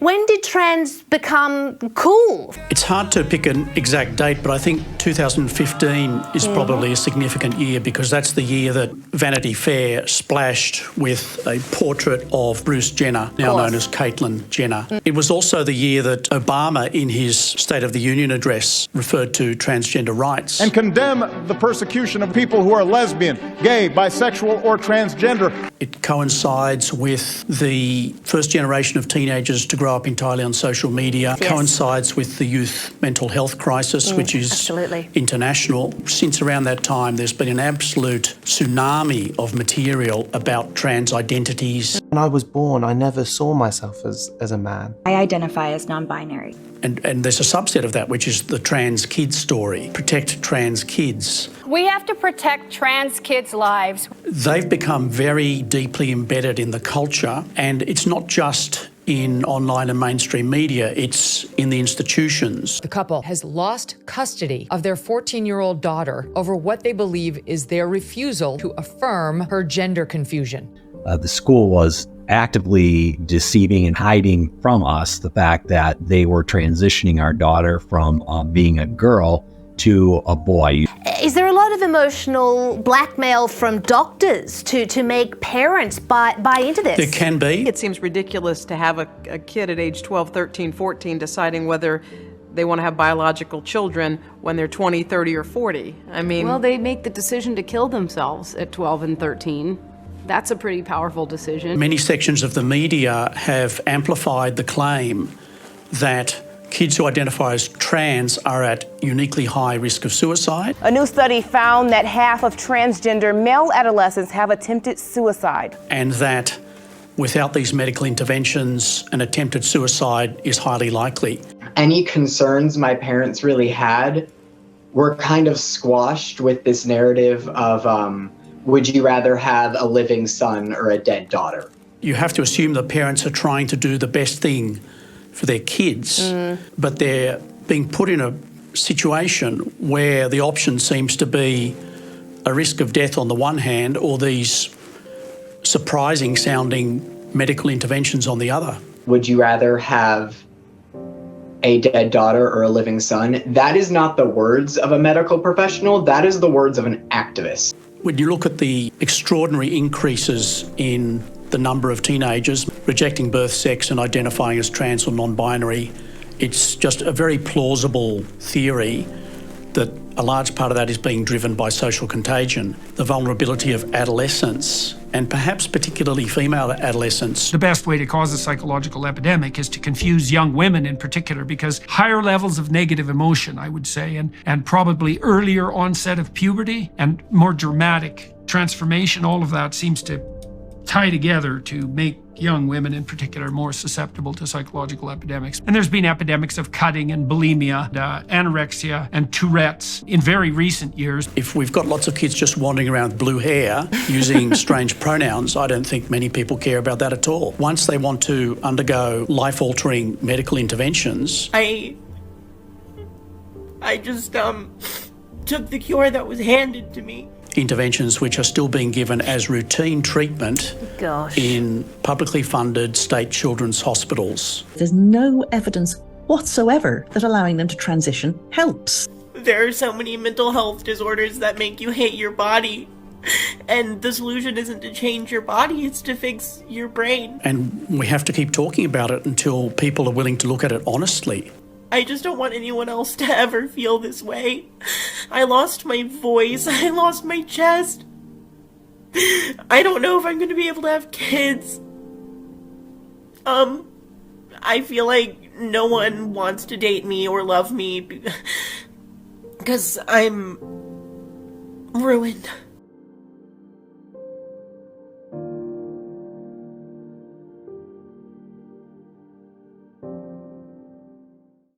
When did trans become cool? It's hard to pick an exact date, but I think 2015 is probably a significant year because that's the year that Vanity Fair splashed with a portrait of Bruce Jenner, now known as Caitlyn Jenner. It was also the year that Obama, in his State of the Union address, referred to transgender rights. And condemn the persecution of people who are lesbian, gay, bisexual or transgender. It coincides with the first generation of teenagers to grow up entirely on social media, coincides with the youth mental health crisis, which is international. Since around that time, there's been an absolute tsunami of material about trans identities. When I was born, I never saw myself as a man. I identify as non-binary. And there's a subset of that, which is the trans kid story. Protect trans kids. We have to protect trans kids' lives. They've become very deeply embedded in the culture, and it's not just in online and mainstream media, it's in the institutions. The couple has lost custody of their 14-year-old daughter over what they believe is their refusal to affirm her gender confusion. The school was actively deceiving and hiding from us the fact that they were transitioning our daughter from being a girl to a boy. Is there a lot of emotional blackmail from doctors to make parents buy into this? There can be. It seems ridiculous to have a kid at age 12, 13, 14 deciding whether they want to have biological children when they're 20, 30, or 40. I mean... Well, they make the decision to kill themselves at 12 and 13. That's a pretty powerful decision. Many sections of the media have amplified the claim that kids who identify as trans are at uniquely high risk of suicide. A new study found that half of transgender male adolescents have attempted suicide. And that without these medical interventions, an attempted suicide is highly likely. Any concerns my parents really had were kind of squashed with this narrative of, would you rather have a living son or a dead daughter? You have to assume that parents are trying to do the best thing for their kids, but they're being put in a situation where the option seems to be a risk of death on the one hand, or these surprising sounding medical interventions on the other. Would you rather have a dead daughter or a living son? That is not the words of a medical professional, that is the words of an activist. When you look at the extraordinary increases in the number of teenagers rejecting birth sex and identifying as trans or non-binary, it's just a very plausible theory that a large part of that is being driven by social contagion, the vulnerability of adolescents, and perhaps particularly female adolescents. The best way to cause a psychological epidemic is to confuse young women in particular, because higher levels of negative emotion, I would say, and probably earlier onset of puberty and more dramatic transformation, all of that seems to tie together to make young women in particular more susceptible to psychological epidemics. And there's been epidemics of cutting and bulimia, anorexia and Tourette's in very recent years. If we've got lots of kids just wandering around with blue hair using strange pronouns, I don't think many people care about that at all. Once they want to undergo life-altering medical interventions... I just took the cure that was handed to me. Interventions which are still being given as routine treatment in publicly funded state children's hospitals. There's no evidence whatsoever that allowing them to transition helps. There are so many mental health disorders that make you hate your body. And the solution isn't to change your body, it's to fix your brain. And we have to keep talking about it until people are willing to look at it honestly. I just don't want anyone else to ever feel this way. I lost my voice. I lost my chest. I don't know if I'm going to be able to have kids. I feel like no one wants to date me or love me because I'm ruined.